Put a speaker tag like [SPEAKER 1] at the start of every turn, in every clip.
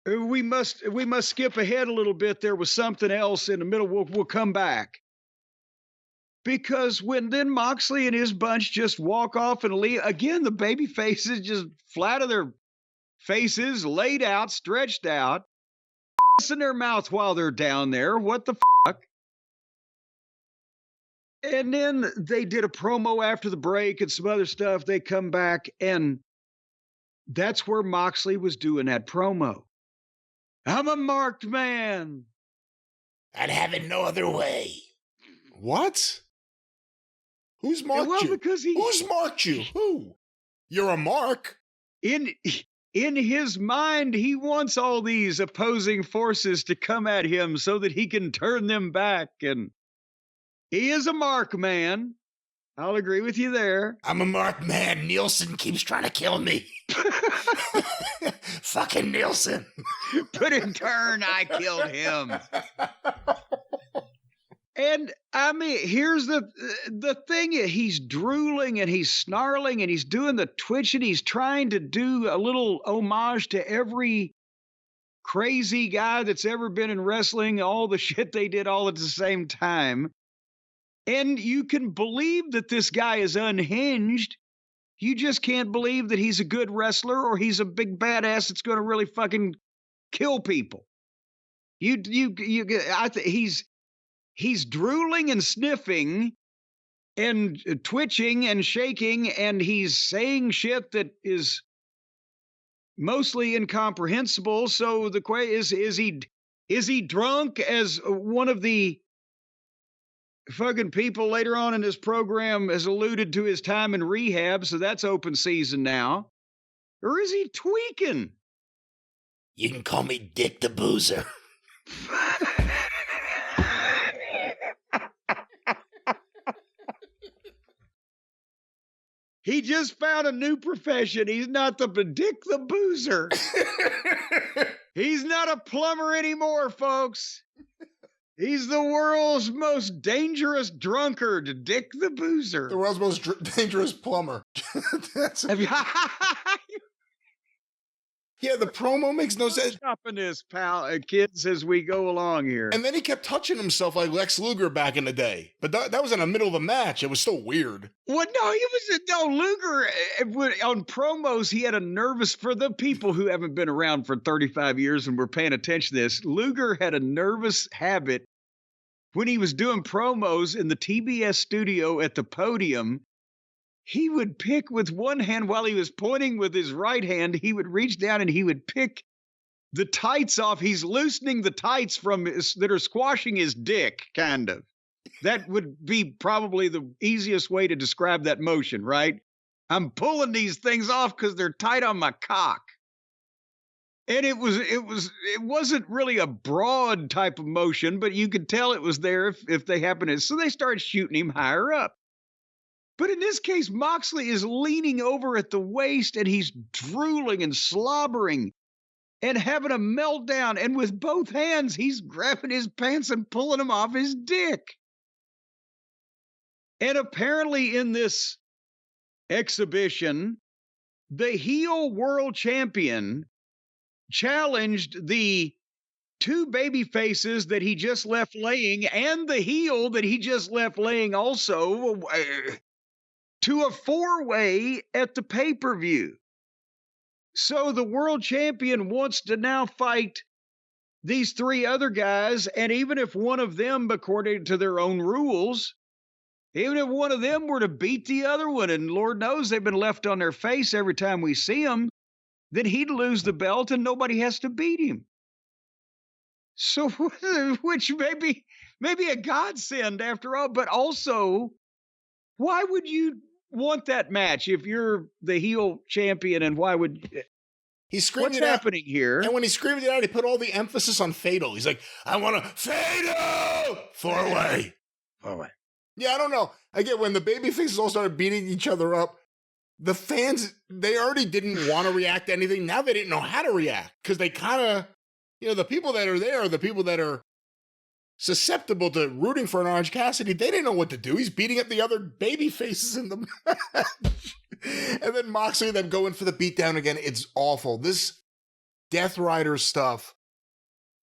[SPEAKER 1] We must skip ahead a little bit. There was something else in the middle. We'll come back. Because when then Moxley and his bunch just walk off and leave, again, the baby faces just flat of their faces, laid out, stretched out, in their mouth while they're down there. What the fuck? And then they did a promo after the break and some other stuff. They come back, and that's where Moxley was doing that promo. I'm a marked man.
[SPEAKER 2] I'd have it no other way. What? Who's marked
[SPEAKER 1] well,
[SPEAKER 2] you?
[SPEAKER 1] Because
[SPEAKER 2] Who's marked you? Who? You're a mark.
[SPEAKER 1] In his mind, he wants all these opposing forces to come at him so that he can turn them back. And he is a mark man. I'll agree with you there.
[SPEAKER 2] I'm a marked man. Nielsen keeps trying to kill me. Fucking Nielsen.
[SPEAKER 1] But in turn, I killed him. And I mean, here's the thing. He's drooling and he's snarling and he's doing the twitch and he's trying to do a little homage to every crazy guy that's ever been in wrestling, all the shit they did all at the same time. And you can believe that this guy is unhinged. You just can't believe that he's a good wrestler or he's a big badass that's going to really fucking kill people. He's drooling and sniffing and twitching and shaking, and he's saying shit that is mostly incomprehensible. So the question is he drunk, as one of the fucking people later on in this program has alluded to his time in rehab, so that's open season now? Or is he tweaking?
[SPEAKER 2] You can call me Dick the Boozer.
[SPEAKER 1] He just found a new profession. He's not the Dick the Boozer. He's not a plumber anymore, folks. He's the world's most dangerous drunkard, Dick the Boozer.
[SPEAKER 2] The world's most dangerous plumber. Yeah, the promo makes no sense.
[SPEAKER 1] Stopping this, pal, kids, as we go along here.
[SPEAKER 2] And then he kept touching himself like Lex Luger back in the day. But that was in the middle of a match. It was still weird.
[SPEAKER 1] Well, no, Luger, on promos, he had a nervous, for the people who haven't been around for 35 years and were paying attention to this, Luger had a nervous habit when he was doing promos in the TBS studio at the podium. He would pick with one hand while he was pointing with his right hand. He would reach down and he would pick the tights off. He's loosening the tights that are squashing his dick, kind of. That would be probably the easiest way to describe that motion, right? I'm pulling these things off because they're tight on my cock. And it wasn't really a broad type of motion, but you could tell it was there if they happened to. So they started shooting him higher up. But in this case, Moxley is leaning over at the waist and he's drooling and slobbering and having a meltdown. And with both hands, he's grabbing his pants and pulling them off his dick. And apparently in this exhibition, the heel world champion challenged the two baby faces that he just left laying and the heel that he just left laying also to a four-way at the pay-per-view. So the world champion wants to now fight these three other guys, and even if one of them, according to their own rules, even if one of them were to beat the other one, and Lord knows they've been left on their face every time we see them, then he'd lose the belt and nobody has to beat him. So, which may be a godsend after all, but also, why would you want that match if you're the heel champion, and why would
[SPEAKER 2] he screamed
[SPEAKER 1] what's
[SPEAKER 2] it out,
[SPEAKER 1] happening here?
[SPEAKER 2] And when he screamed it out, he put all the emphasis on fatal. He's like, I want to fatal four-way. Yeah, I don't know. Again, when the baby faces all started beating each other up, the fans, they already didn't want to react to anything. Now they didn't know how to react because they kind of, the people that are there are the people that are susceptible to rooting for an Orange Cassidy. They didn't know what to do. He's beating up the other baby faces in the match. And then Moxley then going for the beatdown again. It's awful. This Death Rider stuff.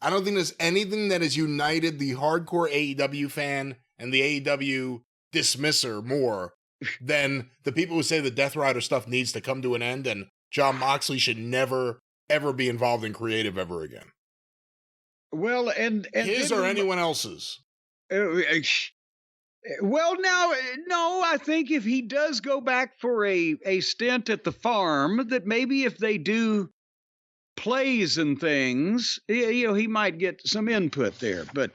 [SPEAKER 2] I don't think there's anything that has united the hardcore AEW fan and the AEW dismisser more than the people who say the Death Rider stuff needs to come to an end and Jon Moxley should never, ever be involved in creative ever again.
[SPEAKER 1] Well, and
[SPEAKER 2] his or anyone else's.
[SPEAKER 1] Well, now, no, I think if he does go back for a stint at the farm, that maybe if they do plays and things, he might get some input there. But